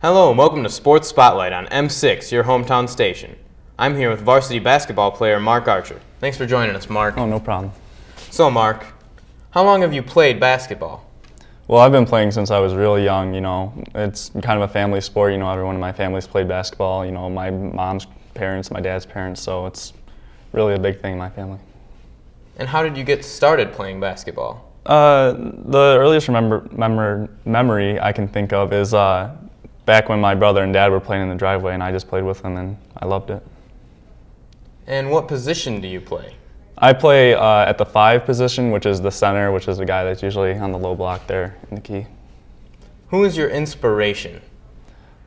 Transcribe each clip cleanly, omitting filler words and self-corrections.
Hello and welcome to Sports Spotlight on M6, your hometown station. I'm here with varsity basketball player Mark Archer. Thanks for joining us, Mark. Oh, no problem. So, Mark, how long have you played basketball? Well, I've been playing since I was really young, It's kind of a family sport, everyone in my family's played basketball, my mom's parents, my dad's parents, so it's really a big thing in my family. And how did you get started playing basketball? The earliest memory I can think of is back when my brother and dad were playing in the driveway, and I just played with them, and I loved it. And what position do you play? I play at the 5 position, which is the center, which is the guy that's usually on the low block there in the key. Who is your inspiration?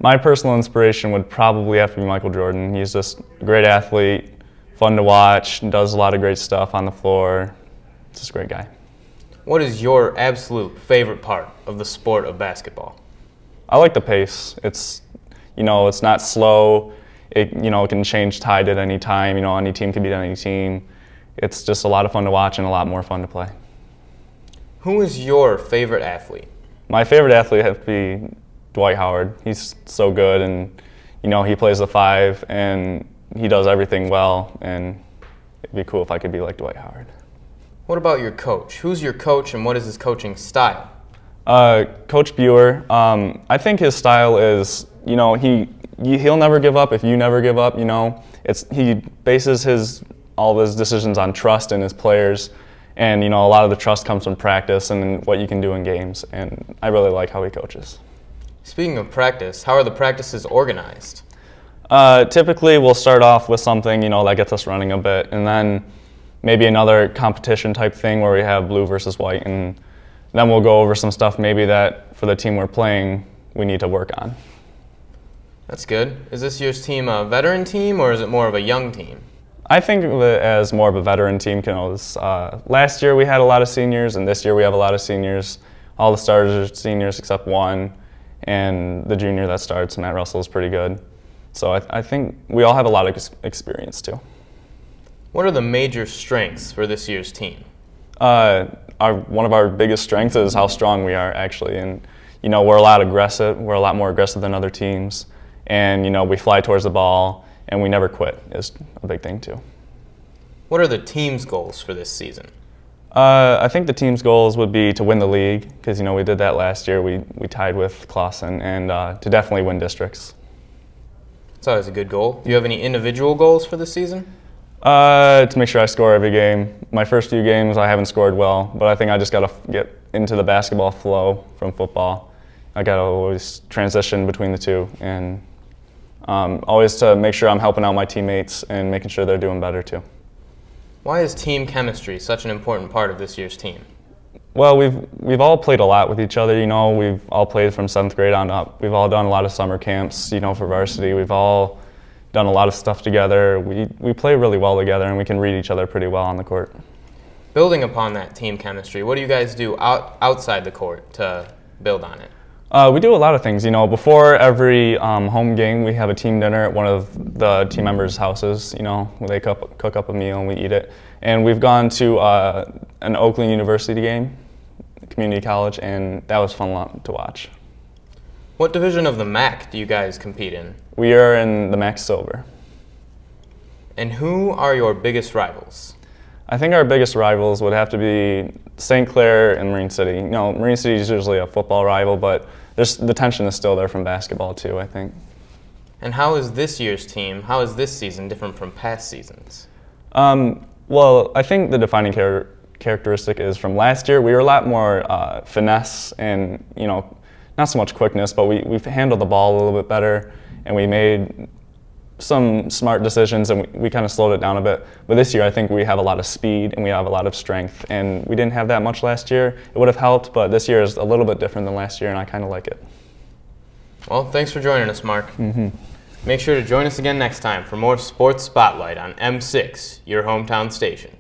My personal inspiration would probably have to be Michael Jordan. He's just a great athlete, fun to watch, does a lot of great stuff on the floor. Just a great guy. What is your absolute favorite part of the sport of basketball? I like the pace. It's not slow. It can change tide at any time. Any team can beat any team. It's just a lot of fun to watch and a lot more fun to play. Who is your favorite athlete? My favorite athlete has to be Dwight Howard. He's so good, and he plays the 5 and he does everything well, and it'd be cool if I could be like Dwight Howard. What about your coach? Who's your coach and what is his coaching style? Coach Buer, I think his style is, he'll never give up if you never give up, He bases all of his decisions on trust in his players, and a lot of the trust comes from practice and what you can do in games, and I really like how he coaches. Speaking of practice, how are the practices organized? Typically we'll start off with something that gets us running a bit, and then maybe another competition type thing where we have blue versus white, and then we'll go over some stuff maybe that for the team we're playing we need to work on. That's good. Is this year's team a veteran team or is it more of a young team? I think of it as more of a veteran team. Last year we had a lot of seniors, and this year we have a lot of seniors. All the starters are seniors except one, and the junior that starts, Matt Russell, is pretty good. So I think we all have a lot of experience too. What are the major strengths for this year's team? One of our biggest strengths is how strong we are, actually, and we're a lot aggressive. We're a lot more aggressive than other teams, and we fly towards the ball. And we never quit is a big thing too. What are the team's goals for this season? I think the team's goals would be to win the league, because we did that last year. We tied with Clawson, and to definitely win districts. That's always a good goal. Do you have any individual goals for this season? To make sure I score every game. My first few games I haven't scored well, but I think I just got to get into the basketball flow from football. I got to always transition between the two, and always to make sure I'm helping out my teammates and making sure they're doing better too. Why is team chemistry such an important part of this year's team? Well, we've all played a lot with each other. We've all played from 7th grade on up. We've all done a lot of summer camps, for varsity. We've all done a lot of stuff together. We play really well together, and we can read each other pretty well on the court. Building upon that team chemistry, what do you guys do outside the court to build on it? We do a lot of things. Before every home game, we have a team dinner at one of the team members' houses. Where they cook up a meal and we eat it. And we've gone to an Oakland University game, community college, and that was fun to watch. What division of the MAC do you guys compete in? We are in the MAC Silver. And who are your biggest rivals? I think our biggest rivals would have to be St. Clair and Marine City. Marine City is usually a football rival, but the tension is still there from basketball too, I think. And how is this year's team, how is this season different from past seasons? Well, I think the defining characteristic is from last year, we were a lot more finesse and, not so much quickness, but we've handled the ball a little bit better, and we made some smart decisions, and we kind of slowed it down a bit. But this year I think we have a lot of speed and we have a lot of strength, and we didn't have that much last year. It would have helped, but this year is a little bit different than last year, and I kind of like it. Well, thanks for joining us, Mark. Make sure to join us again next time for more Sports Spotlight on M6, your hometown station.